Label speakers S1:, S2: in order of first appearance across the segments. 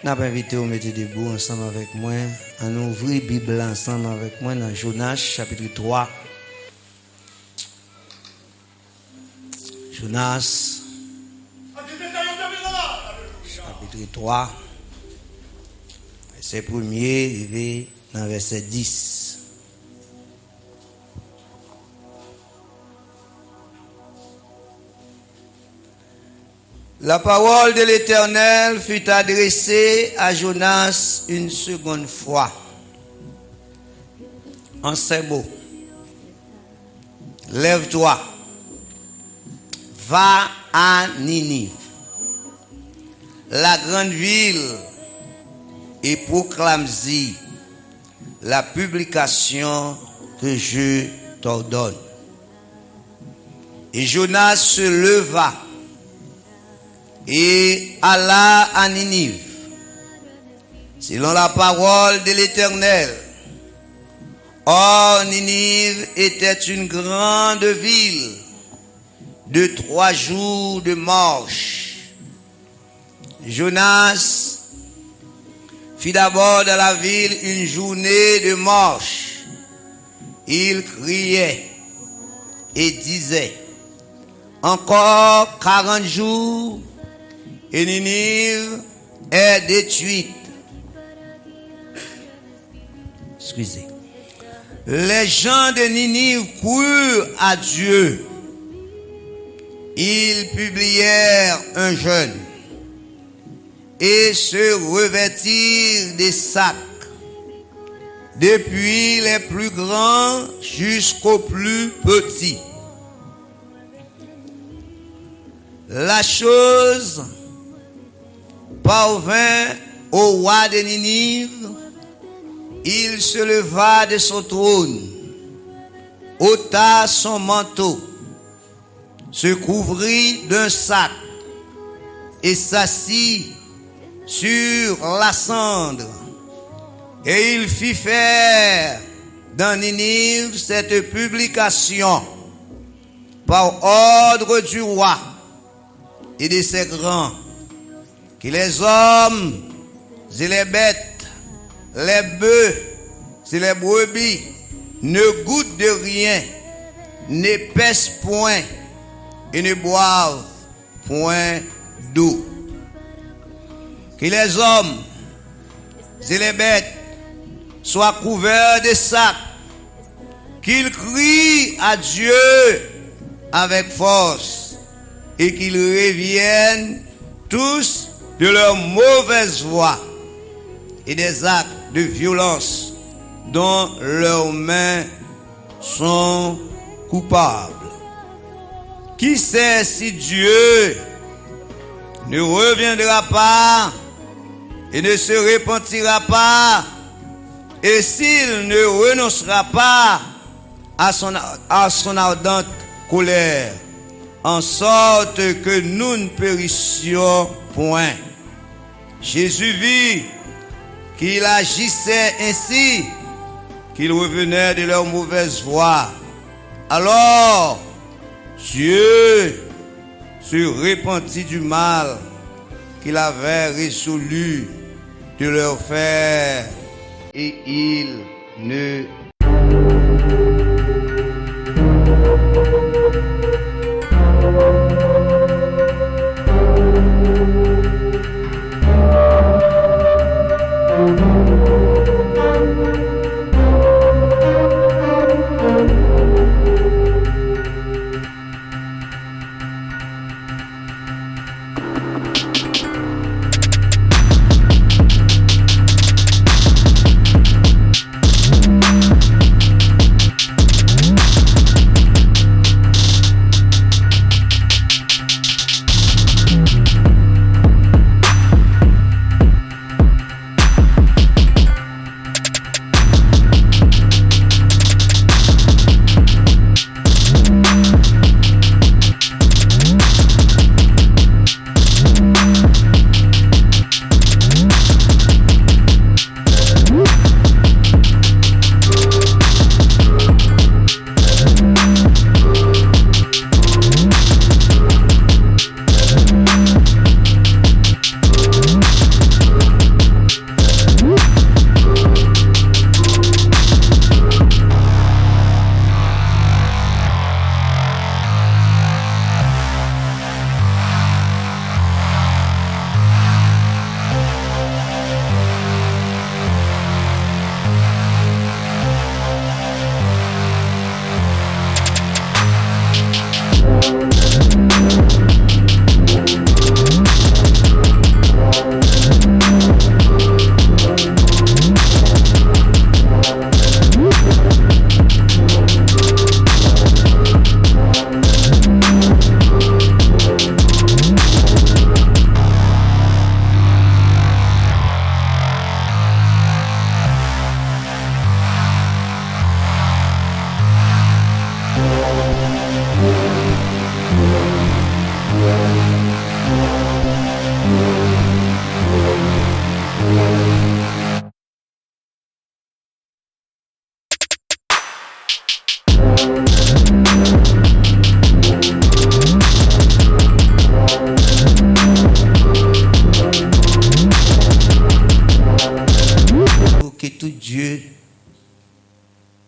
S1: N'a pas invité au mettre debout ensemble avec moi. On ouvre la Bible ensemble avec moi dans Jonas chapitre 3. Jonas chapitre 3. Verset 1er, arrivé dans verset 10. La parole de l'Éternel fut adressée à Jonas une seconde fois. En ces mots, lève-toi, va à Ninive, la grande ville, et proclame-y la publication que je t'ordonne. Et Jonas se leva et alla à Ninive, selon la parole de l'Éternel. Or, Ninive était une grande ville de 3 jours de marche. Jonas fit d'abord dans la ville une journée de marche. Il criait et disait: encore 40 jours et Ninive est détruite. Excusez. Les gens de Ninive crurent à Dieu. Ils publièrent un jeûne et se revêtirent des sacs, depuis les plus grands jusqu'aux plus petits. La chose parvint au roi de Ninive. Il se leva de son trône, ôta son manteau, se couvrit d'un sac et s'assit sur la cendre. Et il fit faire dans Ninive cette publication par ordre du roi et de ses grands, que les hommes et les bêtes, les bœufs et les brebis ne goûtent de rien, ne pèsent point et ne boivent point d'eau. Que les hommes et les bêtes soient couverts de sacs, qu'ils crient à Dieu avec force et qu'ils reviennent tous de leur mauvaise voie et des actes de violence dont leurs mains sont coupables. Qui sait si Dieu ne reviendra pas et ne se repentira pas, et s'il ne renoncera pas à son ardente colère, en sorte que nous ne périssions point. Jésus vit qu'il agissait ainsi, qu'ils revenaient de leur mauvaise voie. Alors, Dieu se repentit du mal qu'il avait résolu de leur faire, et il ne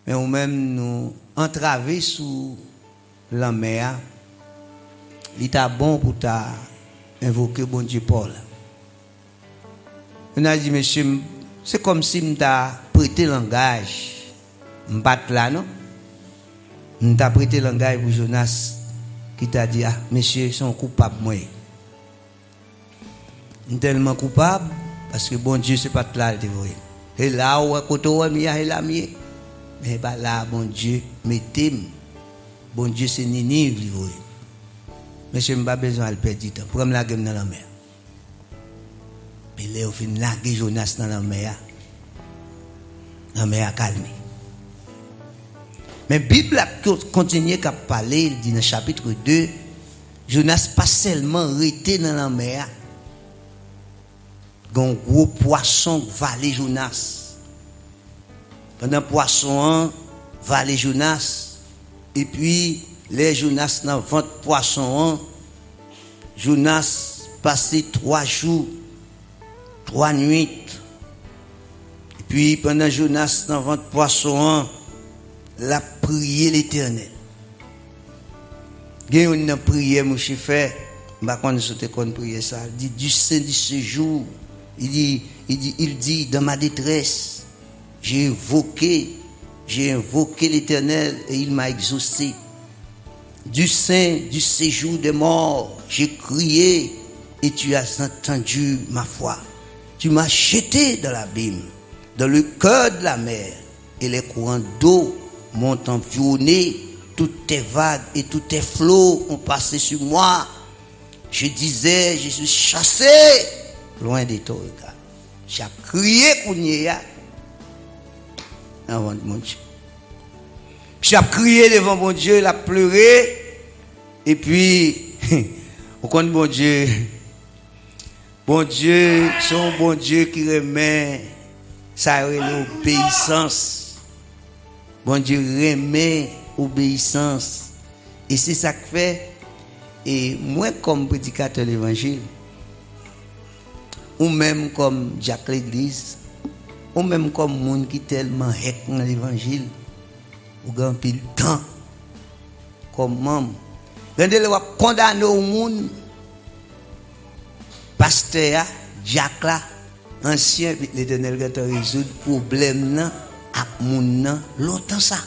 S1: Mais ou même nous entraver sous la mer, il est bon pour ta invoquer bon Dieu Paul. On a dit, monsieur, c'est comme si je t'a prêté langage. Je ne pas là, non? Je t'a prêté langage pour Jonas qui t'a dit, ah, monsieur, ils sont coupables, moi. Je suis tellement coupable parce que bon Dieu, c'est pas là, et là, où côté où il y a la mienne. Mais bah là, bon Dieu, mettez-moi. Bon Dieu, c'est Ninive, monsieur, je n'ai pas besoin de perdre du temps. Pour me laguer dans la mer. Puis là, on fait laguer Jonas dans la mer. La mer a calmé. Mais la Bible a continué à parler, il dit dans le chapitre 2, Jonas pas seulement resté dans la mer. Il y a un gros poisson qui valait Jonas. Pendant le poisson valait Jonas. Et puis, les Jonas dans le ventre poisson, Jonas passait 3 jours, 3 nuits. Et puis, pendant Jonas dans le ventre poisson, il a prié l'Éternel. Il y a une prière, mon chef, je ne sais pas si tu prier ça. Il dit, du sein de ce jour, il dit, dans ma détresse, j'ai invoqué l'Éternel et il m'a exaucé. Du sein du séjour des morts, j'ai crié et tu as entendu ma voix. Tu m'as jeté dans l'abîme, dans le cœur de la mer, et les courants d'eau m'ont environné, toutes tes vagues et tous tes flots ont passé sur moi. Je disais, je suis chassé loin de toi. J'ai crié pour Nia avant mon Dieu. J'ai crié devant mon Dieu, il a pleuré. Et puis, au compte bon Dieu, c'est un bon Dieu qui remet sa obéissance. Bon Dieu remet obéissance. Et c'est ça que fait. Et moi, comme prédicateur de l'évangile, ou même comme Jacques l'Église, ou même comme monde qui tellement hec dans l'évangile, ou grand pile temps, comme membre, quand il va condamner au monde, pasteur, Jacques là, ancien, l'Éternel qui a résoudre le problème là, à monde longtemps ça.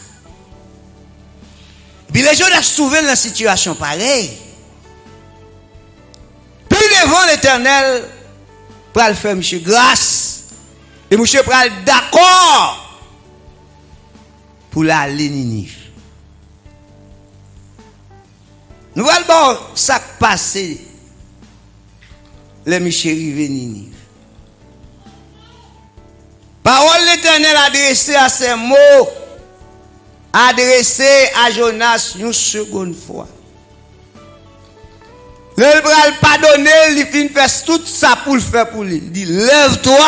S1: Puis les gens ont trouvé dans la situation pareille. Puis devant l'Éternel, pour le faire monsieur grâce, et monsieur pral d'accord pour l'aller Ninive. Nous allons voir ça passé les monsieur rivé Ninive. Parole l'Éternel adressée à ces mots, adressée à Jonas une seconde fois. Le bras pardonner, il fin faire tout ça pour le faire pour lui. Il dit, lève-toi,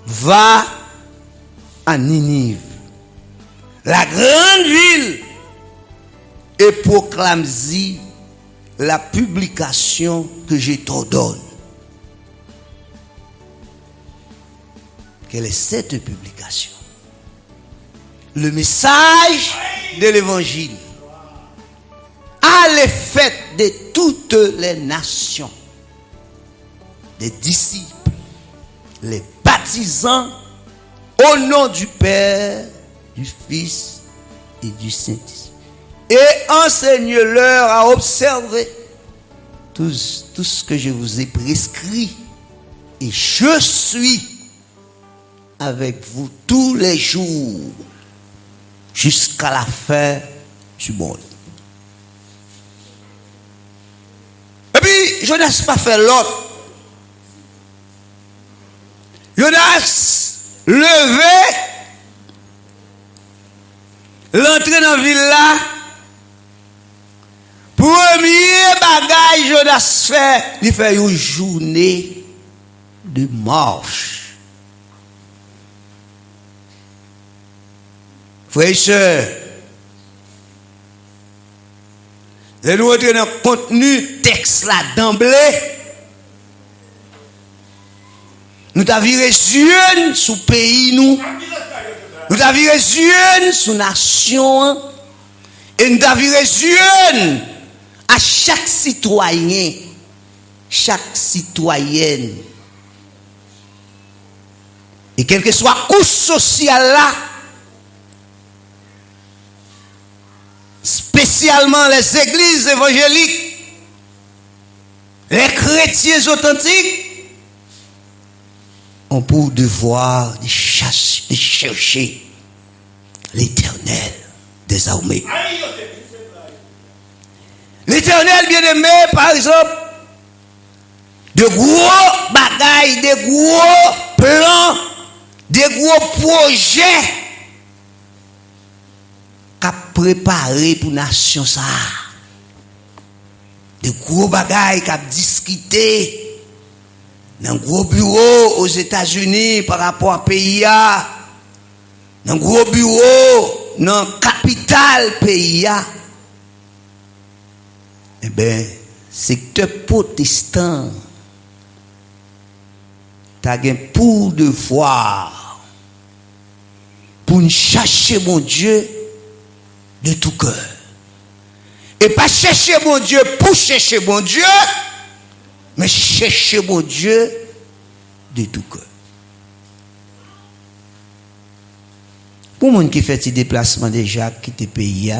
S1: va à Ninive, la grande ville, et proclame-y la publication que je t'ordonne. Quelle est cette publication? Le message de l'évangile à l'effet de toutes les nations, des disciples, les baptisant au nom du Père, du Fils et du Saint-Esprit. Et enseigne-leur à observer tout ce que je vous ai prescrit. Et je suis avec vous tous les jours jusqu'à la fin du monde. Et puis, Jonas pas fait l'autre. Jonas levé, l'entrée dans la ville là. Premier bagage Jonas fait, il fait une journée de marche. Frères et sœurs, nous entrons dans le contenu texte là d'emblée. Nous t'avons viré jeune sous pays nous. Nous t'avons viré jeune sous nation. Et nous t'avons viré jeune à chaque citoyen, chaque citoyenne. Et quelle que soit la couche sociale là, spécialement les églises évangéliques, les chrétiens authentiques, ont pour devoir de chercher l'Éternel des armées. L'Éternel bien-aimé, par exemple, de gros bagailles, de gros plans, de gros projets qu'a préparé pour la nation ça. De gros bagailles qu'a discuté dans un gros bureau aux États-Unis par rapport à pays. Dans un gros bureau dans la capitale pays. Eh bien, secteur protestant, tu as un pour devoir pour chercher mon Dieu de tout cœur. Et pas chercher mon Dieu pour chercher mon Dieu, mais chercher mon Dieu de tout cœur. Pour les gens qui fait ces déplacements déjà, qui te pays,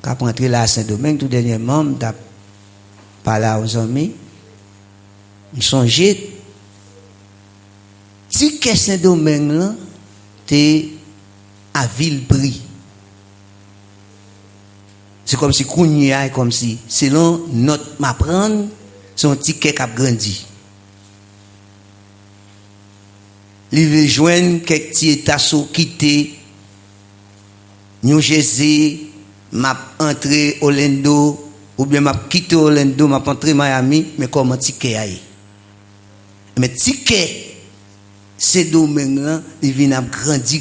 S1: quand on rentre là à Saint-Domingue, tout dernièrement, je parlé aux amis, je songeais, si que Saint-Domingue là, t'es à Villeprix. C'est comme si Kounia, comme si, selon notre m'apprendre, son ticket qui a grandi. Il veut joindre quelques petits états quittés, New Jersey, m'a entré Orlando, ou bien m'a quitté Orlando, m'a entré Miami, mais comment ticket aille. Mais ticket, ces domaines-là, ils viennent grandi,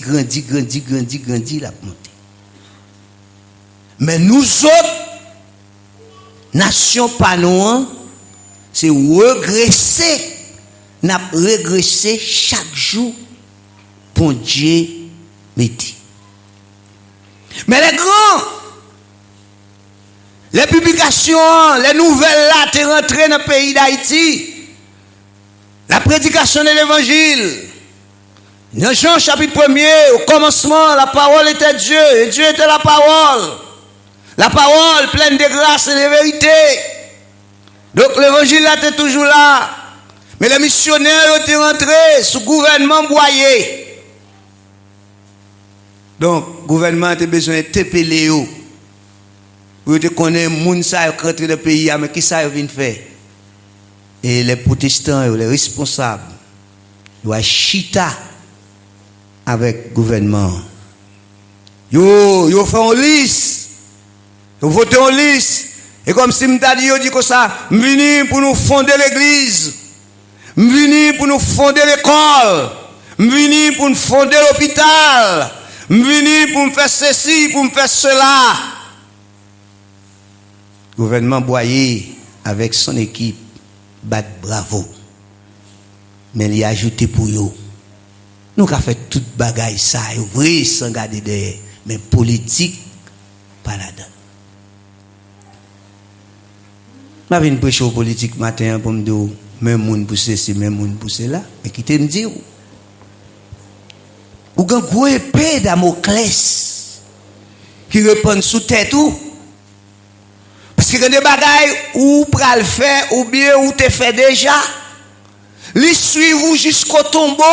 S1: la monter. Mais nous autres, nation panoan, c'est regresser, n'a régresser chaque jour pour Dieu métier. Mais les grands, les publications, les nouvelles là, t'es rentré dans le pays d'Haïti. La prédication de l'évangile. Dans Jean chapitre 1er, au commencement, la parole était Dieu, et Dieu était la parole. La parole pleine de grâce et de vérité. Donc l'évangile là était toujours là. Mais les missionnaires étaient rentrés sous gouvernement Boyer. Donc, le gouvernement a besoin de TPLE. Pour te connaître les gens qui sont rentrés dans le pays, mais qui ça vient faire? Et les protestants, les responsables, ils doivent chita avec le gouvernement. Ils font une liste. Ils votent en liste. Et comme si je dit que ça, je suis venu pour nous fonder l'église. Je suis venu pour nous fonder l'école. Je suis venu pour nous fonder l'hôpital. Je suis venu pour me faire ceci, pour me faire cela. Le gouvernement Boyer, avec son équipe, bat bravo. Mais il a ajouté pour eux. Nous avons fait toute bagaille ça, vrai, sans garder derrière. Mais politique, pas là-dedans. Je viens prêcher aux politiques matin pour me dire, même moun pour ceci, même moun pour cela. Mais qui te me dit, ou un gros épée Damoclès qui répond sous tête ou. Parce que quand des bagailles ou pral faire ou bien ou te fait déjà, li suivent vous jusqu'au tombeau.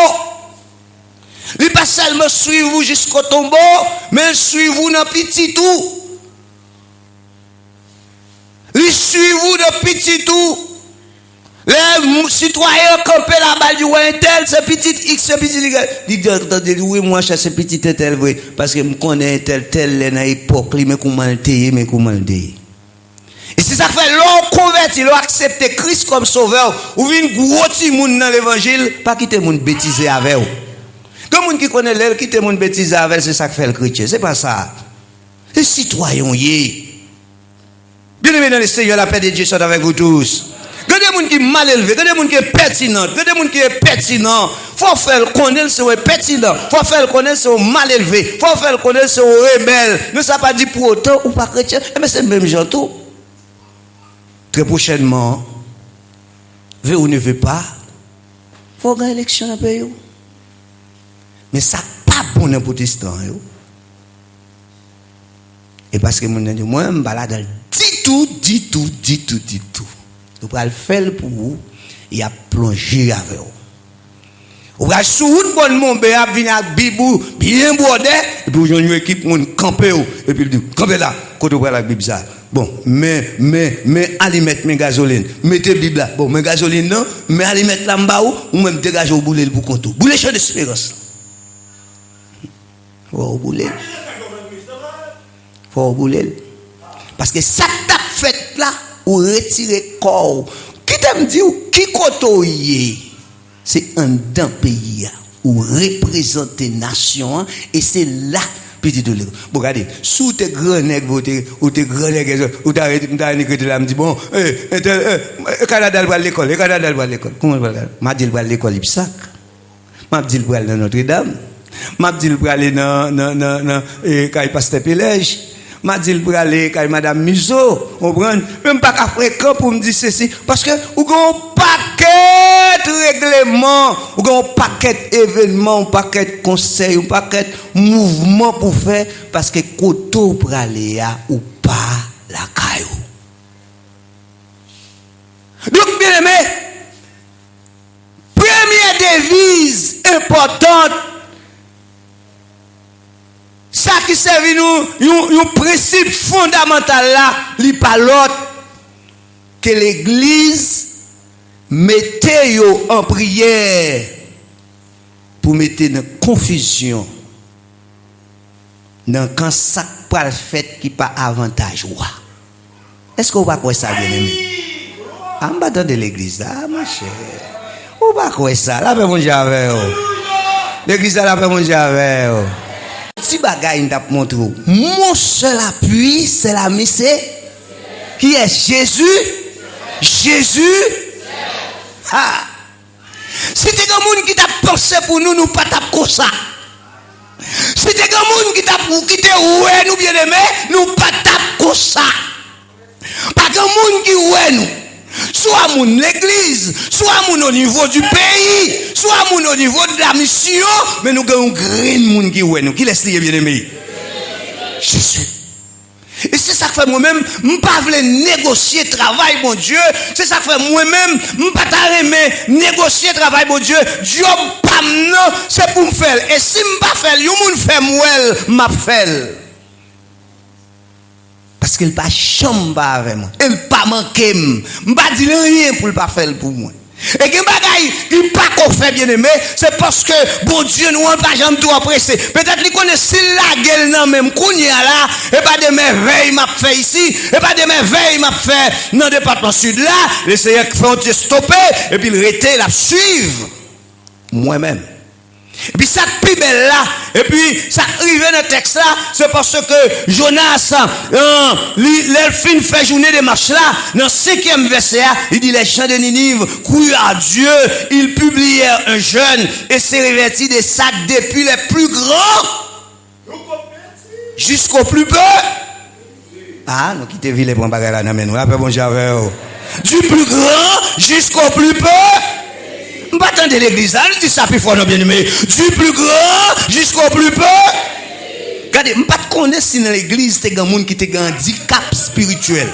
S1: Li pas seulement suivent vous jusqu'au tombeau, mais suivent vous dans petit tout. Li suivent vous de petit tout. Les citoyens campent la balle du un tel, c'est petit X, c'est petit Y. Oui, moi, c'est petit tel, oui. Parce que je connais tel, dans l'époque, mais comment le dire, mais comment le dire. Et si ça fait long converti, l'on accepte Christ comme sauveur, ou vient gros petit monde dans l'évangile, pas quitter monde bêtiser avec vous. Comme monde qui connaît l'air, quitter monde bêtiser avec, c'est ça que fait le chrétien. C'est pas ça. C'est citoyen, yé. Bien aimé dans le Seigneur, la paix de Dieu soit avec vous tous. Quand Quand des gens qui mal élevés, quand des gens qui est pertinent, quand des gens qui est pertinent, faut faire connaître c'est pertinent, faut faire connaître c'est mal élevé, faut faire connaître c'est rebelle. Ne ça pas dit pour autant ou pas chrétien, mais c'est le même genre tout. Très prochainement, veut ou ne veut pas, faut gagner l'élection dans le pays. Mais ça pas bon dans protestant. Et parce que moi je me balade dit tout. Vous allez le faire pour vous et à plonger avec vous. Vous allez sur route bonne mon béa venir avec bibou bien bordé et puis vous avez une équipe mon camper et puis il dit camper là quand vous la bible ça. Bon, mais allez mettre mes gasoline, mettez bible là. Bon, mes gasoline non, mais allez mettre là en bas ou même dégager au boulet pour compte. Boulet champ d'espérance. Faut bouler. Faut bouler. Parce que ça t'a fait là ou retirer corps. Qui t'aime dire qui côtoyer c'est un d'un pays ou représenter nation et c'est là petit de l'ego. Bon regardez, sous tes grands nègres ou tes grands nègres ou t'as écrit là me dit bon Canada va à l'école, Canada va à l'école. Comment va m'a dit va à l'école Ipsac. M'a dit va dans Notre-Dame. M'a dit va aller dans Caille Pasteur Pelège. M'a dit pour aller avec madame Muzo, on prend même pas qu'à fréquent pour me dire ceci parce que ou gon paquet règlement, ou gon paquet événement, paquet conseil, ou paquet mouvement pour faire parce que koto pour aller ou pas la caillou. Donc bien aimé, première devise importante ça qui servent nous un principe fondamental là, li pas l'autre que l'église mettez yo en prière pour mettre dans confusion dans quand ça pas fait qui pas avantage. Est-ce que vous pas croire ça bien aimé? En bas de l'église là, ma chère. Vous pas croire ça? La paix mon Dieu avec vous. L'église là la paix mon Dieu avec vous. Si bagaille n'a pas montré, mon seul appui, c'est la mise qui est Jésus. Ah. Si tu es un monde qui t'a pensé pour nous, nous pas t'a comme ça. Si tu es un monde qui t'a pour quitter ouais nous bien aimé, nous pas t'a comme ça. Pas un monde qui ouais nous. Soit mon l'église, soit mon au niveau du pays, soit mon au niveau de la mission, mais nous avons un grand monde qui ouais nous, qui laisse bien aimé. Jésus. Et c'est ça que fait moi-même, je ne veux pas négocier travail, mon Dieu. C'est ça que fait moi-même, je ne veux pas négocier travail, mon Dieu. Dieu, non, c'est pour me faire. Et si je ne pas faire, je ne fais pas, je ne fais. Parce qu'il pas chambre avec moi. Il pas manquer. Je ne pas dire rien pour ne pas faire pour moi. Et que bagaille qui pas qu'on fait bien aimé, c'est parce que bon Dieu nous pas jamais tout apprécier. Peut-être qu'il connaît si la gueule non même kounya là et pas de merveilles m'a fait ici et pas de merveilles m'a fait dans le département sud là, le Seigneur fait stopper et puis il rester la suivre moi-même. Et puis ça plus belle là, et puis ça arrive dans le texte là, c'est parce que Jonas, l'elfine fait journée de marche là, dans le 5e verset, il dit les gens de Ninive crurent à Dieu, ils publièrent un jeûne et s'est revêti des sacs depuis les plus grands jusqu'au plus peu. Ah, nous quittons ville pour bagarre là, non, là, bon j'avais du plus grand jusqu'au plus peu. Je ne vais pas attendre l'église, elle dit ça plus fort, non bien aimé. Du plus grand jusqu'au plus peu. Regardez, je ne vais pas connaître si dans l'église, il y a des gens qui ont un handicap spirituel.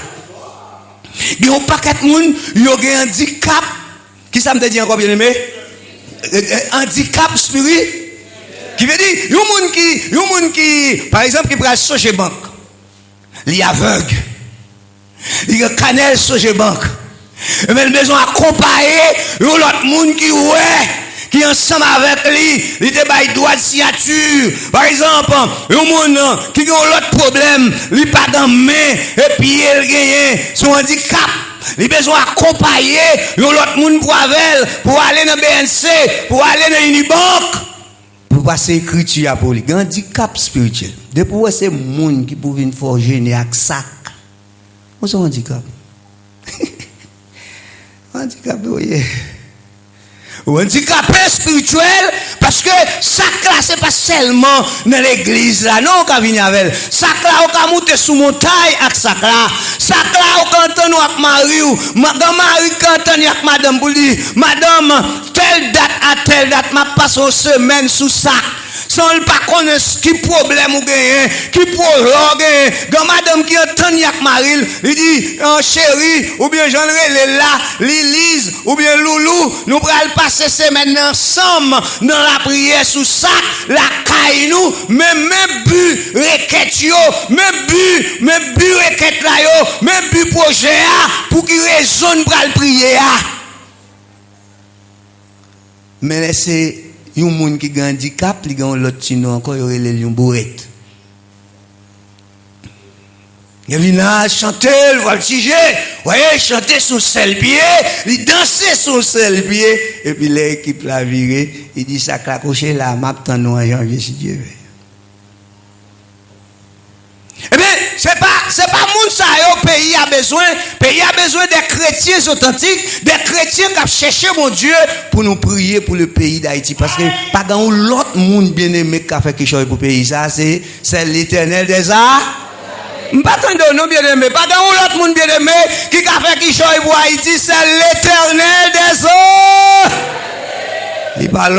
S1: Il y a un paquet de gens qui ont un handicap. Qui ça me dit encore bien aimé? Handicap spirituel. Qui veut dire, il y a des gens qui, par exemple, qui prennent Soje Bank. Il est aveugle. Il y a Canel Soje Bank. Mais il a besoin d'accompagner l'autre monde qui est ensemble avec lui, il te droit de signature. Par exemple, un monde qui a l'autre problème, il n'a pas de main, et puis il gagne son handicap. Il a besoin d'accompagner l'autre monde pour aller dans BNC, pour aller dans Unibank. Pour passer écriture pour lui. Il y a un handicap spirituel. Depuis c'est le monde qui peut venir forger avec sac. C'est un handicap. handicapé, oui. Ou handicapé spirituel, parce que ça là, c'est pas seulement dans l'église là, non, qu'on vient avec. Ça là, on peut monter sous montagne avec ça là. Ça là, on peut entendre avec Marie, ou Marie quand entendre avec madame pour dire, madame, telle date à telle date, m'a passé une semaine sous ça. Sans le pas connaître qui problème ou gagner, qui problème gagner. Quand madame qui entend yak Maril, il dit chérie ou bien Jean Relé là, Lise ou bien Loulou, nous pral passer semaine ensemble dans la prière sous ça, la caille nous, même but requête yo, même but requête là yo, même but projet pour qui raisonne pral prier mais laissez yon moun qui a un handicap, li gen l'autre sinon encore yon relè yon bourrette. Il vient là chanter, le voltiger, voyez, chanter sur seul pied, il danser sur seul pied et puis l'équipe la viré, il dit ça clacoché là, m'attend nous en janvier si Dieu veut. Eh bien, c'est pas moun ça yo pays a besoin des chrétiens authentiques, des chrétiens qui cherchent mon Dieu pour nous prier pour le pays d'Haïti parce que pas grand l'autre monde bien-aimé qui a fait quelque chose pour le pays ça c'est l'Éternel des arts. Pas tant non bien-aimé, pas grand l'autre monde bien-aimé qui a fait quelque chose pour Haïti, c'est l'Éternel des arts. Il pas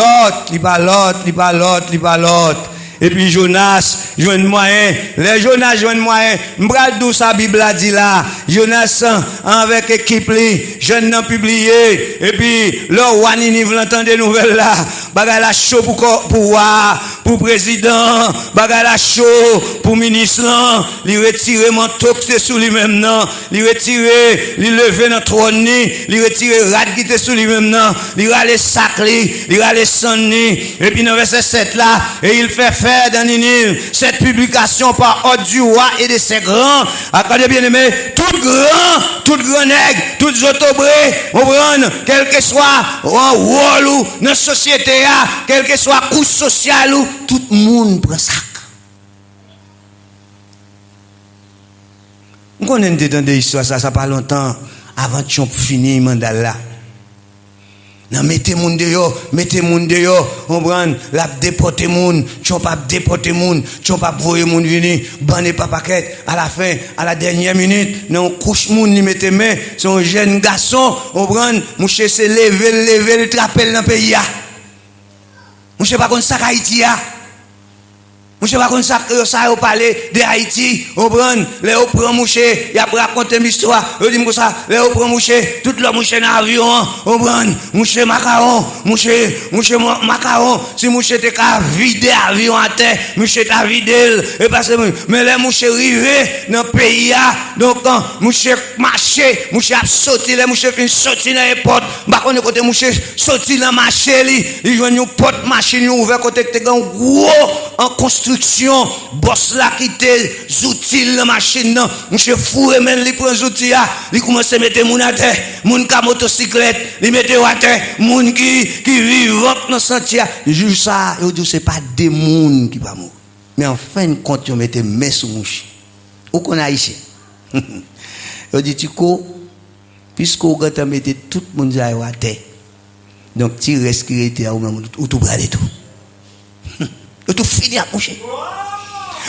S1: l'autre. Et puis Jonas, joine moyen. Les Jonas joine moyen. M'bral d'où sa Bible a dit là. Jonas avec équipe li, jeune non publié. Et puis le roi Ninive l'entend des nouvelles là. Bagay la chaud pour président, bagay la chaud pour ministre là. Li retire manteau qui était sous lui-même non. Li retire, li lever dans trône ni, li retire rad qui était sous lui-même non. Li rale sac li rale sang ni. Et puis dans verset 7 là, et il fait faire dans Ninive cette publication par ordre du roi et de ses grands. Attendez bien aimé, tout grand nègre, tout autobré, on prend quel que soit un rôle ou dans la société, quel que soit couche sociale ou tout le monde prend ça. On connaît des histoires, ça pas longtemps avant que tu finis le mandat là. Non, mettez moun dehors, on prend la déporter moun, tu pas déporter moun, tu pas voyer moun venir, banner pas paquet, à la fin, à la dernière minute, non, couche moun, li mette main, son jeune garçon, on prend, mouche se lever, le trapel dans le pays, mouche pas comme ça Haïti, je ne sais pas comme ça au palais de Haïti, on prend, les on prend mouche, il a raconté une histoire, on dit comme ça, les on prend mouche, tout le mouche dans l'avion, on prend mouche macaron, si mouche te ka vide avion à terre, mouche t'a vidé, et parce que, mais les mouches arrivées dans le pays, donc, mouche marché, mouche a sauté, les mouches fin sauté dans les portes, bah, on est côté mouche sauté dans le marché, ils jouent une porte machine ouverte côté que t'es gros en construction. Boss là qui te outils la machine non monsieur fourre men li prend outils il commence à mettre moun à terre moun ka motocyclette li mette à terre moun qui vivant dans sentier juste ça yo dit c'est pas des moun qui pas mourir mais en fin de compte yo mette main sous mouche ou qu'on a ici yo dit tiko puisque on gata mette tout moun à terre donc tu restes qui était ou tout brader tout tout fini à moucher.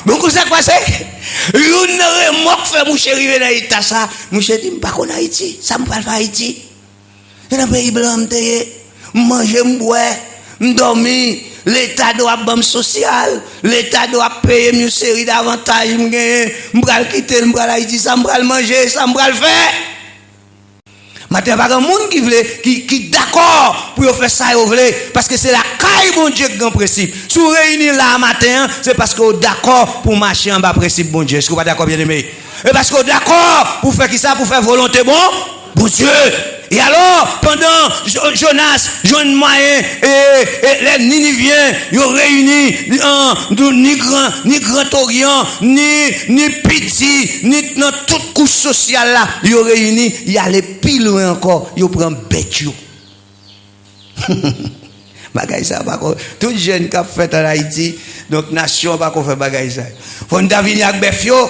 S1: Mais vous savez quoi c'est? Une remorque fait moucher arriver dans l'état ça. Moucher dit, pas qu'on Haïti. Ça me parle pas Haïti. C'est un pays blanc, manger, m'boire, m'dormir. L'État doit bam social. L'État doit payer une série d'avantages. M'bral quitter, m'bral Haïti, ça m'bral manger, ça m'bral faire. Maintenant, pas un monde qui d'accord pour faire ça, parce que c'est la caille, bon Dieu, qui est en principe. Si vous réunissez là matin, c'est parce que vous êtes d'accord pour marcher en bas principe, bon Dieu. Est-ce que vous êtes d'accord, bien aimé? Et parce que vous êtes d'accord pour faire qui ça, pour faire volonté, bon Dieu. Et alors, pendant Jonas, John Moyen et les Niniviens, ils ont réuni ni Grand Orient, ni petit, ni dans toute couche sociale là, ils ont réuni, il y a les pile loin encore, ils prennent bête. Bagay ça, tout jeune qui a fait en Haïti, donc nation pas qu'on fait bagay ça. Faut nous venir avec Befio.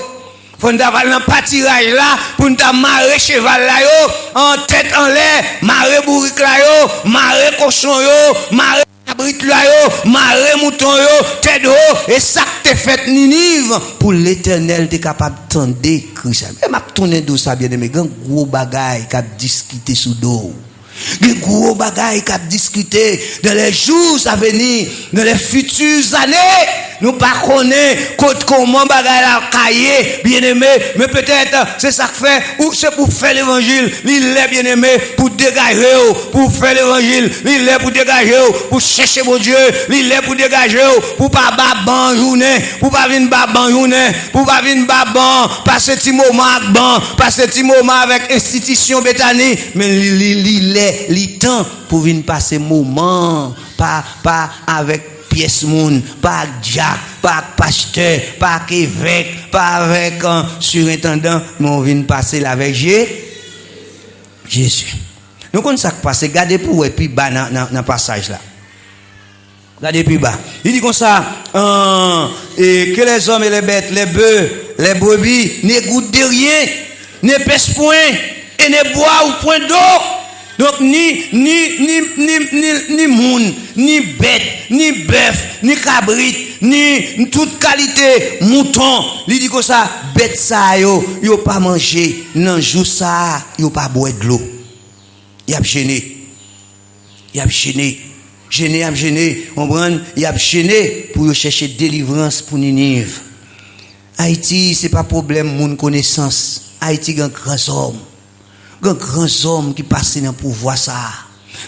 S1: Faut nous avoir un pâtirage là pour nous marrer cheval là yo en tête en l'air, marrer bourrique là yo, marrer cochon yo, marrer cabrit là yo, marrer mouton yo, tête haut et ça que t'es fait Ninive pour l'Éternel t'es capable d'entendre Christ. Et m'a tourner d'où ça bien aimé, grand gros bagaille qu'a discuter sous dos. Des gros bagailles qu'a discuter dans les jours à venir, dans les futures années. Nous pas connaître comment bagaille la cahier, bien aimé, mais peut-être c'est ça que fait ou c'est pour faire l'évangile, il est bien aimé pour dégager pour faire l'évangile, il est pour dégager pour chercher mon Dieu, il est pour dégager pour pas baban journée, pour pas venir baban journée, pour pas venir baban passer petit moment avec ban, passer petit moment avec institution Bethany, mais il est temps pour venir passer moment pas avec pièce moun, pas avec Jack, pas avec pasteur, pas avec évêque, pas avec un surintendant, mais on vient passer là avec Jésus. Nous connaissons ça qui passe, regardez pour et puis bas dans le passage là. Regardez plus bas. Il dit comme ça, et que les hommes et les bêtes, les bœufs, les brebis, ne goûtent de rien, ne pèsent point, et ne boivent au point d'eau. Donc ni moun, ni bête, ni bœuf, ni cabrit, ni toute qualité mouton. Il dit que ça, bête ça yo pas manger, non jour ça, yo pas boire de l'eau. Il a gêné. On prend, il a gêné pour chercher délivrance pour Ninive. Haïti, c'est pas problème moun connaissance. Haïti un grand homme. Grands hommes qui passent dans le pouvoir ça.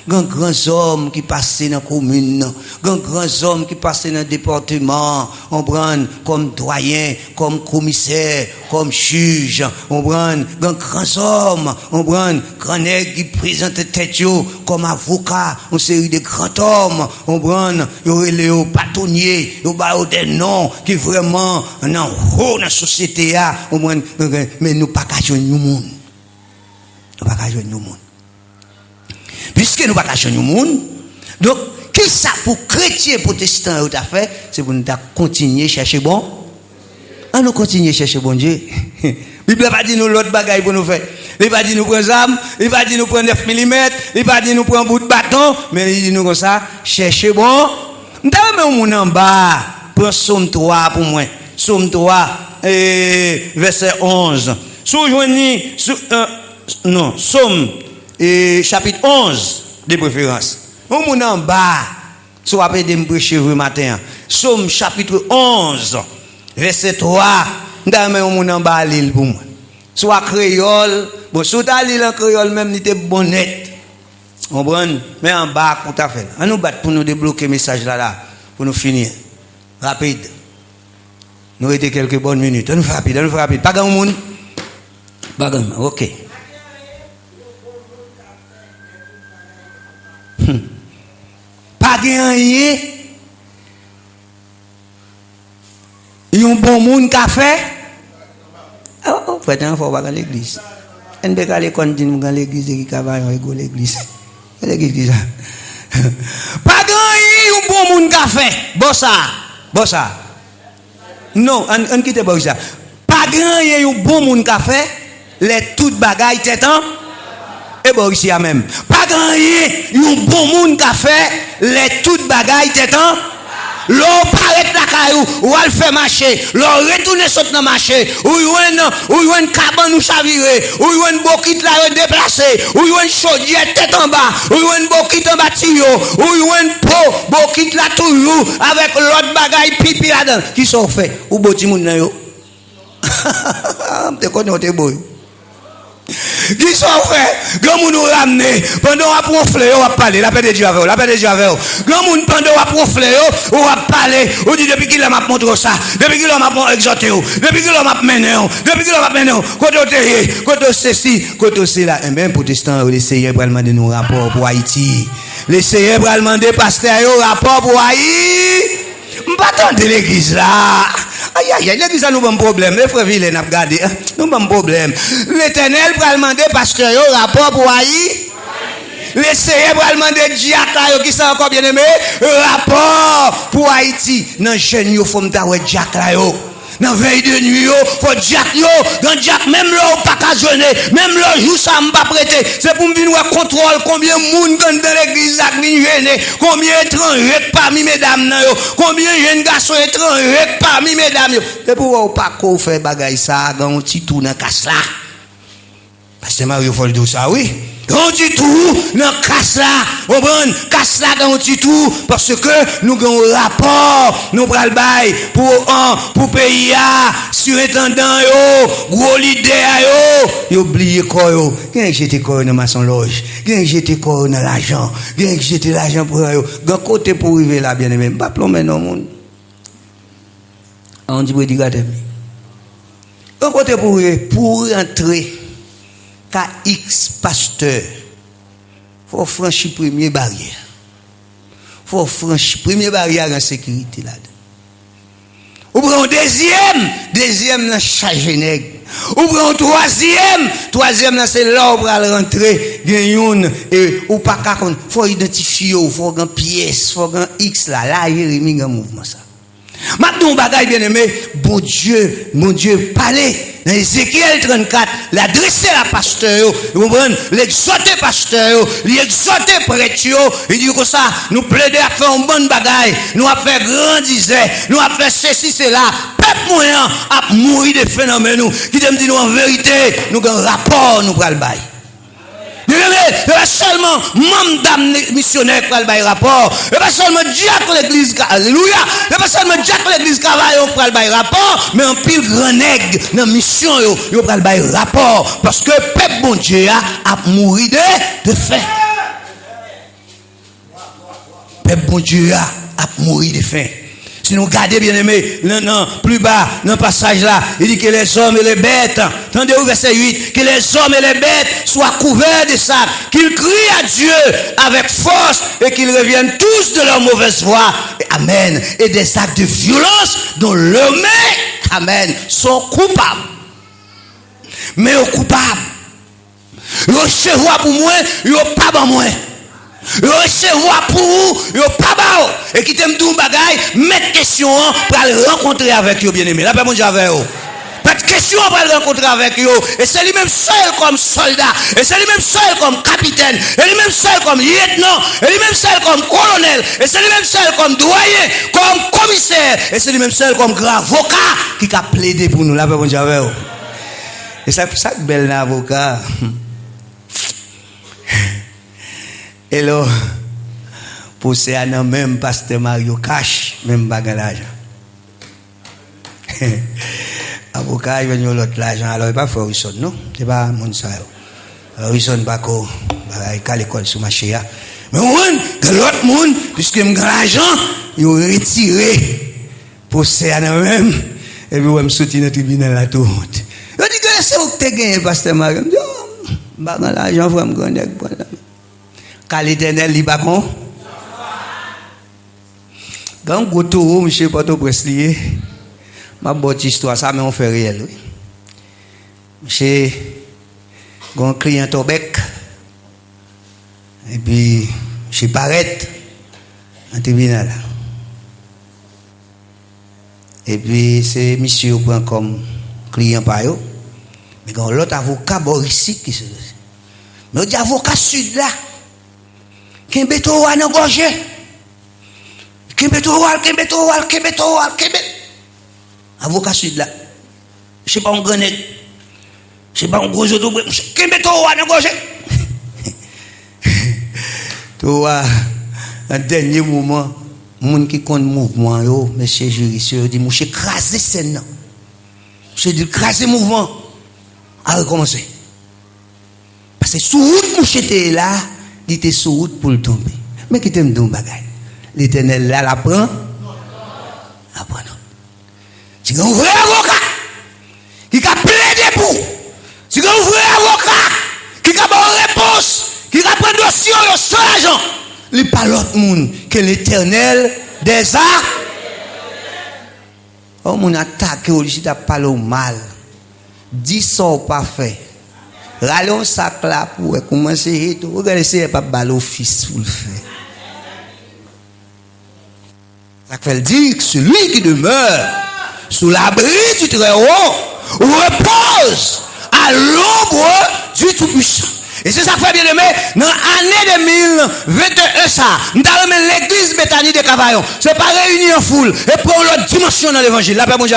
S1: Grands hommes qui passent dans la commune. Grands hommes qui passent dans le département. On prend comme doyen, comme commissaire, comme juge. On prend grands hommes. On prend grands nègres qui présentent tête comme avocat. Une série de grands hommes. On prend les bâtonniers. On prend des noms qui vraiment en haut dans la société. On prend, mais nous pas qu'à jouer nous monde. Nous ne pouvons pas jouer nous monde. Puisque nous ne pouvons pas jouer nous monde, donc, qui ça pour chrétiens protestants ont fait, c'est pour nous continuer à chercher bon. Ah, nous continuer à chercher bon Dieu. La Bible n'a pas dit nous l'autre bagaille pour nous faire. Il n'a pas dit nous prendre des armes, il n'a pas dit nous prendre 9 mm, il n'a pas dit nous prendre un bout de bâton, mais il dit nous comme ça, chercher bon. Nous avons mis en bas, prends Somme 3 pour moi. Somme 3, verset 11. Non, Somme chapitre 11 de préférence. On moun en bas, soit après de me prêcher le matin. Somme chapitre 11 verset 3. Ndame on moun en bas l'île pour moi. Soit créole, bon soit à l'île en créole même n'était bonnette. On prend mais en bas pour ta fait. On nous battre pour nous débloquer le message là pour nous finir. Rapide. Nous étions quelques bonnes minutes. On nous fait rapide. Pas grand monde. Pas grand. OK. Pas gagné. Il y a un bon monde qui a fait. Oh, frère, il faut pas dans l'église. On peut aller continuer dans l'église et qui travaille dans l'église. L'église. Pas gagné, un bon monde qui a fait. Bossa. Non, on quitte pas ça. Pas gagné, un bon monde qui a fait. Les toutes bagailles tête et bon ici même. Pas gagné, un bon monde qui a fait les toutes bagailles tête l'on paraît la caillou, ou elle fait marcher, l'on retourne sur le marché, ou yon cabane ou chaviré, ou yon bokit la déplacé, ou yon chaudière tête en bas, ou yon bokit en bas tuyau, ou yon pot, bokit la toujours, avec l'autre bagaille pipi là-dedans. Qui sont fait? Ou boti moun nan yo? Te connais ou te boy? Qui sont fait? Grand moun nous ramener. Pendant qu'on a proflé, on va parler. La paix de Dieu avec vous. Grand moun pendant qu'on a proflé, on va parler. On dit depuis qu'il m'a montré ça. Depuis qu'il m'a exhorté. Depuis qu'il m'a mené. Depuis qu'il m'a mené. Côté ceci, côté cela. Et même protestants, les seigneurs pour demander nos rapports pour Haïti. Les seigneurs pour demander pasteur rapport pour Haïti. Je ne pas attendre l'église là. Aïe, l'église a nous un problème. Les frères Villain n'a pas gardé. Nous avons un problème. L'Éternel pour demander pasteur rapport pour Haïti. Les seigneurs pour demander Diacre qui sont encore bien aimé rapport pour Haïti. Dans jeune yo faut m'ta ouais Diacre yo. Dans veille de nuit, faut Jack yo, quand Jack même là pas qu'à jeûner, même là jour ça m'a pas prêté. C'est pour me venir contrôle combien de monde dans l'église là qui gêné, combien étrangers parmi mesdames yo, combien jeunes garçons étrangers parmi mesdames yo. C'est pour pas qu'on fait bagaille ça, quand on petit tout dans casse là. Parce que Mario faut le dire ça oui. On dit tout dans casse là, on prend casse là dans petit tout parce que nous avons un rapport, nous pral bail pour pays a surintendant yo, gros leader yo oublié quoi yo, qui jeté quoi dans maçon loge, qui jeté quoi dans l'argent, qui jeté l'argent pour yo, grand côté pour arriver là bien aimé, pas plomber non monde. On dit regarder. Grand côté pour rentrer KX pasteur, faut franchir première barrière. Faut franchir première barrière en sécurité là. Ou prend deuxième dans charger nèg. Ou prend troisième là c'est là où va rentrer gagne et ou pas ka faut identifier, faut gan pièce, faut gan X là Jérémie gan mouvement ça. Maintenant bagaille bien aimé, bon Dieu parler dans Ézéchiel 34, l'adresser à pasteur, vous comprenez, l'exhorter pasteur, l'exhorter prêtre, il dit comme ça, nous plaider à faire une bonne bagaille, nous à faire grandir, nous à faire ceci, cela, peuple moyen à mourir de phénomènes, qui me dit nous en vérité, nous avons un rapport, nous prenons le bail. Il pas seulement membre d'âme missionnaire pour le rapport. Il pas seulement diacre l'église, alléluia. Il pas seulement diacre l'église cavaillon pour le rapport, mais un pile grand nègre dans mission yo pour le rapport parce que peuple bon Dieu a mouru de faim. Peuple bon Dieu a mouru de faim. Si nous regardons bien aimé, non, plus bas, dans le passage là, il dit que les hommes et les bêtes, attendez au verset 8, que les hommes et les bêtes soient couverts de sacs, qu'ils crient à Dieu avec force et qu'ils reviennent tous de leur mauvaise voie. Amen. Et des actes de violence dont leurs mains, amen, sont coupables. Mais aux coupables, ils recevoir pour moi, ils n'ont pas pour moi. Recevoir pour vous, yo pas bao. Et qui t'aime tout bagaille, mettre question pour aller rencontrer avec eux, bien aimé. Là, pas mon avec eux. Mettre question pour aller rencontrer avec eux. Et c'est lui-même seul comme soldat. Et c'est lui-même seul comme capitaine. Et lui-même seul comme lieutenant. Et lui-même seul comme colonel. Et c'est lui-même seul comme doyen, comme commissaire. Et c'est lui-même seul comme grand avocat qui a plaidé pour nous. Là, pas mon avec eux. Et ça bel avocat. Et là, pour c'est un même pasteur Mario Cash, même bagage. Avocat, il vient l'autre l'argent, alors il pas faire Wilson, non? C'est pas mon ça. Alors Wilson pas quoi, il a l'école sur ma chéa. Mais l'autre monde, puisque il a l'argent, il a retiré pour c'est un même, et puis il me soutient le tribunal là tout. Il dit que c'est où que tu as gagné, pasteur Mario. Je dis, oh, bagage l'argent, faut me gagner. Car l'Éternel li pas con. Quand goto monsieur Port-au-Prince lié, ma bonne histoire ça mais on fait réel oui. Monsieur un client au bec et puis monsieur paraît en tribunal. Et puis c'est monsieur prend comme client par yo. Mais quand l'autre avocat Boris qui se mais dit avocat sud là Kembe to wa nan gorge. Kembe to wa. Avocat sud là. Je sais pas un grand nèg. Je sais pas un gros auto. Kembe to wa nan gorge. To wa en dernier moment, moun qui compte mouvement yo, monsieur juriste dit monsieur craser scène nan. Monsieur dit craser mouvement. A recommencer. Parce que sous route monsieur était là. Il était sur route pour le tomber. Mais qui t'aime donc bagaille. L'Éternel là la prend. La prend. C'est un vrai avocat qui a plaidé pour. C'est un vrai avocat qui a bonne réponse, qui a pris dossier sur l'argent. Il n'y a pas l'autre monde que l'Éternel des arts. Oh, mon attaque, il a parlé au mal. 10 ça pas fait. Rallons sac là pour commencer tout. Regardez si pas bal office pour le faire. Ça fait dire que celui qui demeure sous l'abri du Très-Haut, repose à l'ombre du Tout-Puissant. Et c'est ça que fait bien aimé, dans l'année 2021, ça, nous avons l'église Bethany de Cavaillon. C'est pas réunir en foule. Et prends l'autre dimension dans l'évangile. La paix, mon Dieu,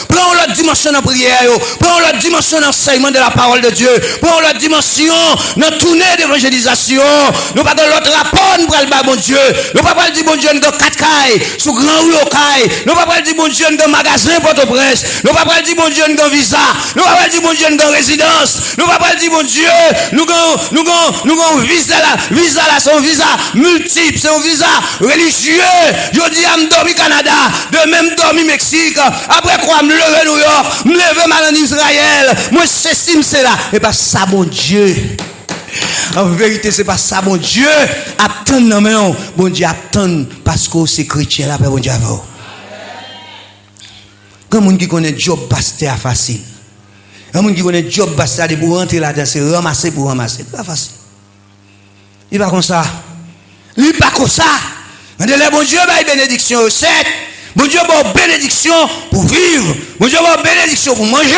S1: prends l'autre dimension dans la prière. Prends l'autre dimension dans l'enseignement de la parole de Dieu. Prends l'autre dimension dans la tournée d'évangélisation. Nous pas dans l'autre rapport, nous prenons le bon Dieu. Nous pas dire bon Dieu dans 4 cailles, sous grand ou local. Nous pas dire bon Dieu dans magasin Port-au-Prince. Nous pas dire bon Dieu dans visa. Nous pas dire bon Dieu dans résidence. Nous pas dire bon Dieu, nous avons visa là, c'est un visa multiple, c'est un visa religieux. Je dis à me dormir Canada, de même dormir Mexique, après quoi me lever New York, me lever mal en Israël, moi c'est là, et pas ça mon Dieu. En vérité, c'est pas ça mon Dieu. Attends non mais bon Dieu attend parce que c'est chrétien là, bon Dieu avant. Quand monde qui connaît job pasteur facile. Un monde qui connaît job basta pour rentrer là-dedans, c'est ramasser pour ramasser. C'est pas facile. Il va comme ça. Il pas comme ça. Le bon Dieu va bénédiction 7. Bon Dieu va bénédiction pour vivre. Bon Dieu va bénédiction pour manger.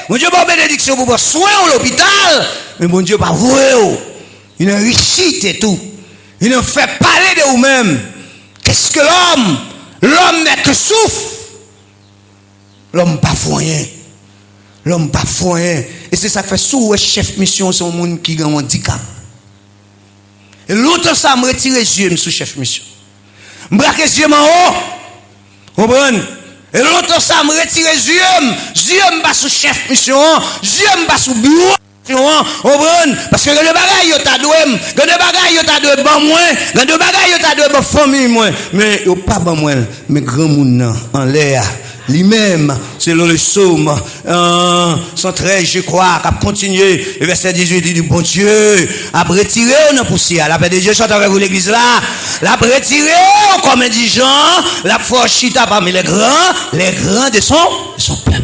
S1: Bon Dieu va bénédiction pour prendre soin à l'hôpital. Mais bon Dieu va voir. Il enrichit et tout. Il nous fait parler de vous-même. Qu'est-ce que l'homme? L'homme n'est que souffle. L'homme pas foyen. L'homme pas foyen. Et c'est ça que fait sous chef mission, c'est un monde qui a un handicap. Et longtemps ça me retire les yeux sous chef mission. Je braque les yeux en haut. Comprenez? Et longtemps ça me retire les yeux pas sous chef mission, yeux pas sous bureau. Parce que les bagages yo ta doué, les bagages yo ta doué bon moins, les bagages yo ta doué bon famille moins, mais yo pas bon moins, mais grand monde en l'air. Lui-même, c'est le psaume 113, je crois, qui a continué, le verset 18, il dit, bon Dieu, a retiré dans la poussière, la paix de Dieu chante avec vous l'église là, l'a retiré comme indigent, la force chita parmi les grands de son peuple.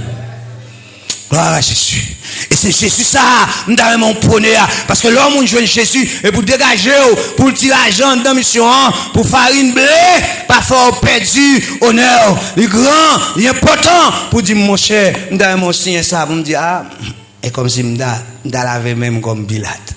S1: Gloire à Jésus. Et c'est Jésus ça, nous avons prôné, parce que l'homme, on joue Jésus, et pour dégager, pour tirer l'argent dans la mission, pour farine blé, pas fort perdu, honneur, les grands, les importants, pour dire, mon cher, nous avons signé ça, pour me dire, ah, et comme si nous avons lavé même comme Pilate.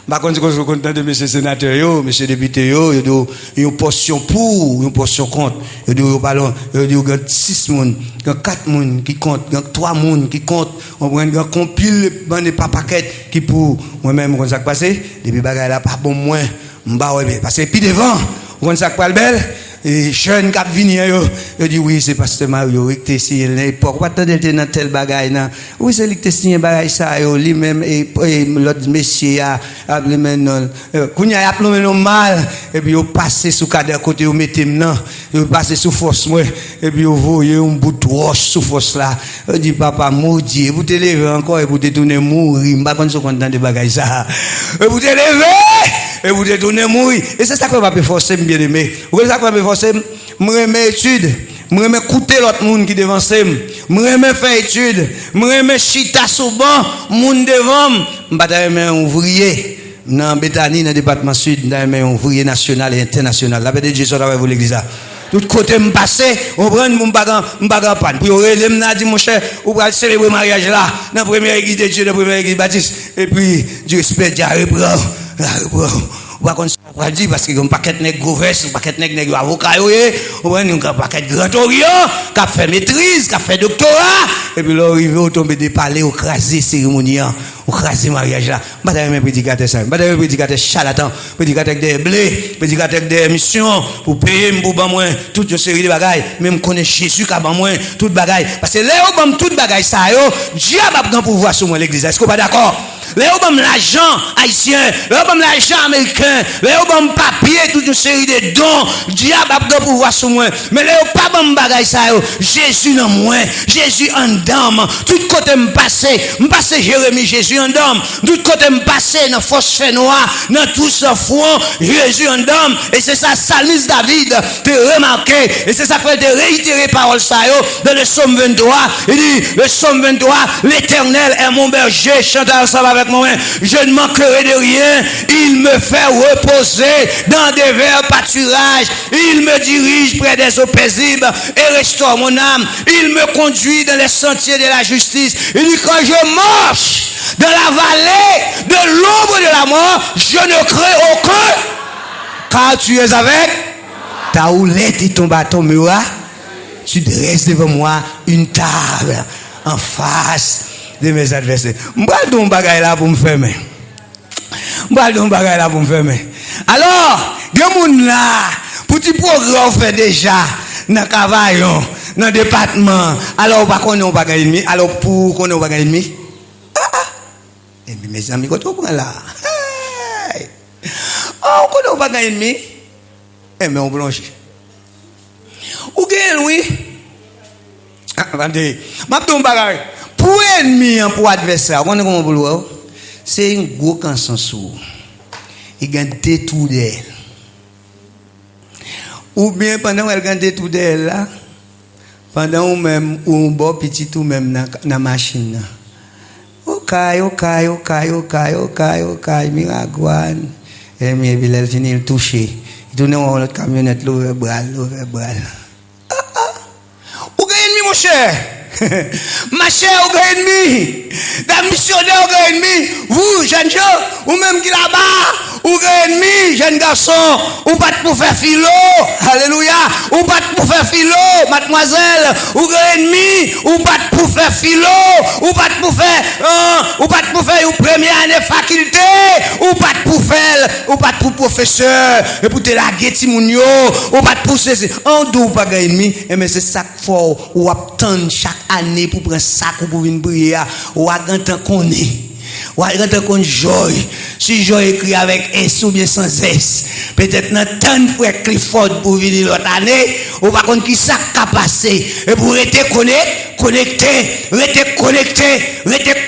S1: Par contre, je suis content de M. sénateur, M. député, il y a une portion pour, une portion contre. Il y a 6 personnes, 4 personnes qui comptent, 3 personnes qui comptent. On prend un compile, des paquets qui pour moi-même, quand ça passe, depuis bagaille là, pas bon moins, parce que puis devant, quand ça passe belle, et jeune qui vient, il dit oui, c'est pasteur Mario, il était signé l'époque, pas tant d'être dans tel bagaille là. Oui, c'est lui qui signé bagaille ça, lui-même, et l'autre monsieur a appelé maintenant, quand il a appelé maintenant mal, et puis il passe sous cadre côté, il mettez maintenant, il passe sous force, moi, et puis il voyait un bout de roche sous force là. Il dit papa, maudit, vous te levez encore, et vous te tournez mourir, je ne suis pas content de bagaille ça. Et vous te levez, et vous te tournez mourir. Et c'est ça que va me forcer, bien aimé. Vous savez ça que va me forcer, je remets étude, je remets écouter l'autre monde qui devance, je remets faire étude, je remets chita sous banc, monde devant, je remets ouvrier. Dans Bethany, dans le département sud, je remets ouvrier national et international. La paix de Dieu soit avec vous l'église. Tout côté me passer, on prend mon bagan pan. Puis on m'a dit mon cher, on va célébrer le mariage là, dans la première église de Dieu, dans la première église baptiste. Et puis Dieu espère Dieu reprend. On va dire parce qu'il y a un paquet de gouvernements, un paquet de avocats, on prend un paquet de grand orient, qui a fait maîtrise, qui a fait doctorat. Et puis là, arrivé au tomber des palais, au crasé cérémonie, au crasé mariage là. Madame un prédicateur ça, madame un prédicateur charlatan, prédicateur des blés, prédicateur des missions, pour payer, pour ban moins, toute une série de bagailles. Même connaître Jésus qui a ban moins, toute bagaille. Parce que là, on ban toute bagaille ça, Dieu a pas pouvoir sur moi l'église. Est-ce que vous pas d'accord? Là, on ban l'argent haïtien, là, on ban l'argent américain, là, on ban papier, toute une série de dons. Dieu a pas pouvoir sur moi. Mais là, on pas ban bagaille ça, Jésus dans moi, Jésus en dame. Tout côté me passer Jérémie, Jésus en dame. Tout côté me passer dans phosphore noir, dans tout ce front, Jésus en dame. Et c'est ça, Salmis David, te remarqué. Et c'est ça que te réitérer parole ça, dans le psaume 23. Il dit, le psaume 23, l'Éternel est mon berger, chante ensemble avec avec moi. Je ne manquerai de rien. Il me fait reposer dans des verts pâturages. Il me dirige près des eaux paisibles et restaure mon âme. Il me conduit dans les sentiers de la justice. Il dit, quand je marche dans la vallée de l'ombre de la mort, je ne crains aucun. Car tu es avec ta houlette et ton bâton me voit. Tu dresses devant moi une table en face de mes adversaires. M'bral don bagay là pour me fermer. M'bral don bagay là pour me fermer. Alors, gen moun là, petit programme fait déjà dans cavaillon, dans département. Alors pas qu'on on bagay ennemi, alors pour qu'on on bagay ennemi. Et puis mes amis, quand on prend là. Oh, qu'on on bagay ennemi. Eh mais on blanche. Ou gen oui. Attendez, m'a ton bagay. Pour ennemi pour adversaire, on est comment pour c'est un gros consensus. Il gagne détour d'elle. Ou bien pendant qu'elle gagne détour d'elle là, pendant ou même ou bon petit ou même dans machine. Okay, miragouane. Et mais elle finit le toucher. Il tourne dans l'autre camionnette l'ouvre bral. Ou gagne ennemi mon cher. Ma chère, ou gagne ennemi. La missionnaire, ou gagne ennemi. Vous, jeunes gens, ou même qui là-bas, ou gagne ennemi, jeune garçon, ou pas pour faire philo. Alléluia. Ou pas pour faire philo, mademoiselle. Ou gagne ennemi, ou pas pour faire philo. Ou pas pour faire une première année faculté. Ou pas pour faire, ou pas pour professeur. Et pour te laguer Timounio. Ou pas pour ceci. En deux, pas gagne ennemi. Et mais c'est ça fort. Ou attendre chaque année pour prendre sac ou pour venir prier. Ou attendre qu'on est. Ou attendre qu'on joie. Si joie écrit avec S ou bien sans S. Peut-être dans tant frère Clifford pour venir l'autre année. Ou par contre qui ça qu'a passé. Et pour être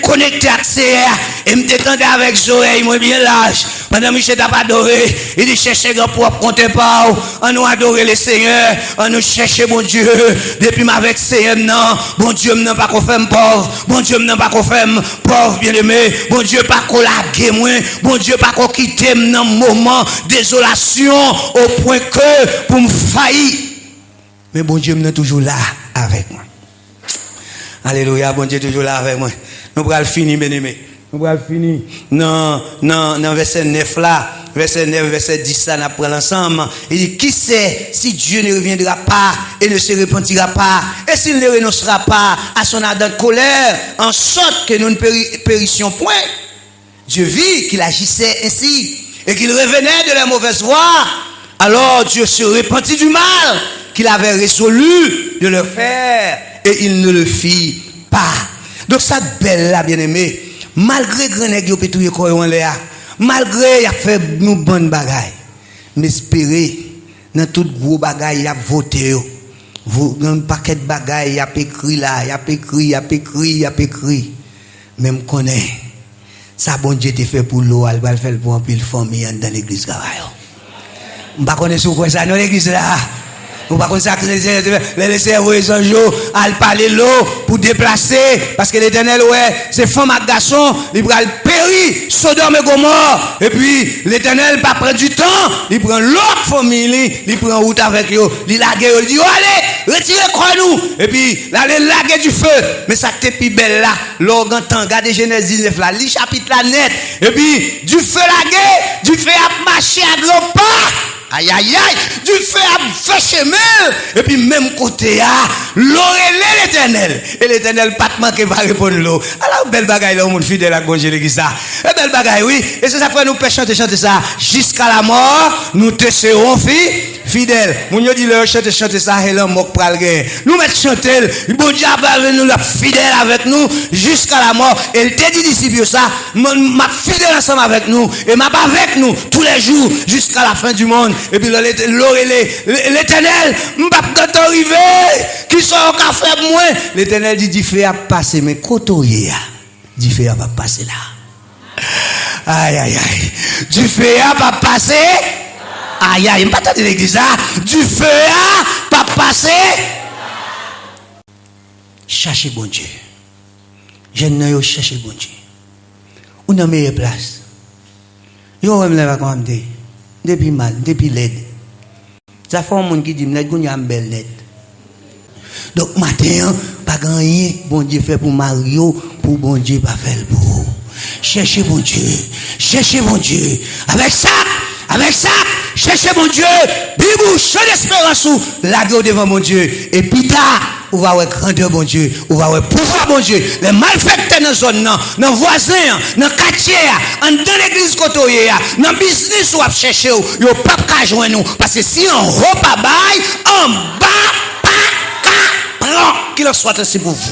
S1: connecté à CR. Et me détendre avec Zoé, moi bien large. Pendant Michel t'a pas adoré, il dit chercher grand propre, comptez pas. On nous adorer le Seigneur, on nous chercher bon Dieu. Depuis m'avec Seigneur, non, bon Dieu n'a pas qu'on fait pauvre, bon Dieu n'a pas qu'on fait pauvre, bien aimé, bon Dieu pas qu'on lague moi, bon Dieu pas qu'on quitte dans moment désolation au point que pour me faillir. Mais bon Dieu est toujours là avec moi. Alléluia, bon Dieu est toujours là avec moi. Nous allons finir, bien aimé. On va finir. Non, verset 9 là, verset 9, verset 10 là, on apprend l'ensemble. Il dit, qui sait si Dieu ne reviendra pas et ne se repentira pas, et s'il ne renoncera pas à son ardente colère, en sorte que nous ne périssions point. Dieu vit qu'il agissait ainsi, et qu'il revenait de la mauvaise voie. Alors Dieu se repentit du mal qu'il avait résolu de le faire, et il ne le fit pas. Donc ça belle là, bien aimé. Malgré que nèg yo pétouye koy en l'air, malgré y a fait nous bonne bagaille, mais espérer dans tout gros bagaille y a voté yo. Un paquet de bagaille y a écrit là, y a écrit. Même connaît ça bon Dieu te fait pour l'eau, elle va le faire pour un pile famille dans l'église Gavayo. On pas connaître quoi ça dans l'église là. Ou pas comme ça que les laisser les anges à parler l'eau pour déplacer parce que l'Éternel ouais c'est femme à garçon il va périr Sodome et Gomorrhe et puis l'Éternel pas prendre du temps il prend l'autre famille il prend route avec eux il lague il dit allez retirez quoi nous et puis là les lague du feu mais ça t'est plus belle là l'organtan regardez Genèse 19 là li chapitre là net et puis du feu lague du feu à marcher à grands pas. Aïe aïe aïe, du feu à fait chemin. Et puis même côté l'eau est l'Éternel. Et l'Éternel pas te manquer va répondre l'eau. Alors belle bagaille là au monde fidèle à bon Dieu l'église ça. Et belle bagaille oui. Et c'est ça fait nous peut chanter ça jusqu'à la mort, nous te serons fidèles. Mon Dieu dit leur chanter ça et l'homme moque pral gain. Nous mettre chanter, bon Dieu va nous la fidèle avec nous jusqu'à la mort. Et il te dit disciple ça, m'a fidèle ensemble avec nous et m'a avec nous tous les jours jusqu'à la fin du monde. Et puis l'Éternel m'pa pas arrivé qui sont au café moi l'Éternel dit feu à passer mais côtoyer dit feu à pas passer là aïe aïe aïe du feu à pas passer aïe aïe m'pas de l'église là du feu à pas passer cherchez bon Dieu je ne chercher bon Dieu On a meilleure place. Yo, je me comme depuis mal, depuis l'aide. Ça fait un monde qui dit, l'aide, il y a une belle lettre. Donc, matin, pas grand rien, bon Dieu fait pour Mario, pour bon Dieu pas faire pour vous. Cherchez bon Dieu, cherchez bon Dieu. Avec ça, cherchez bon Dieu, bibou, chaud d'espérance, la gueule devant mon Dieu. Et puis tard, on va avoir grandeur bon Dieu, on va avoir pouvoir bon Dieu. Les malfaiteurs dans la zone, dans les voisins, dans le quartier, dans l'église côtoyée, dans le business où on cherche, il n'y a pas de joindre nous. Parce que si on repas bail, en bas, pas, qui le soit ainsi pour vous.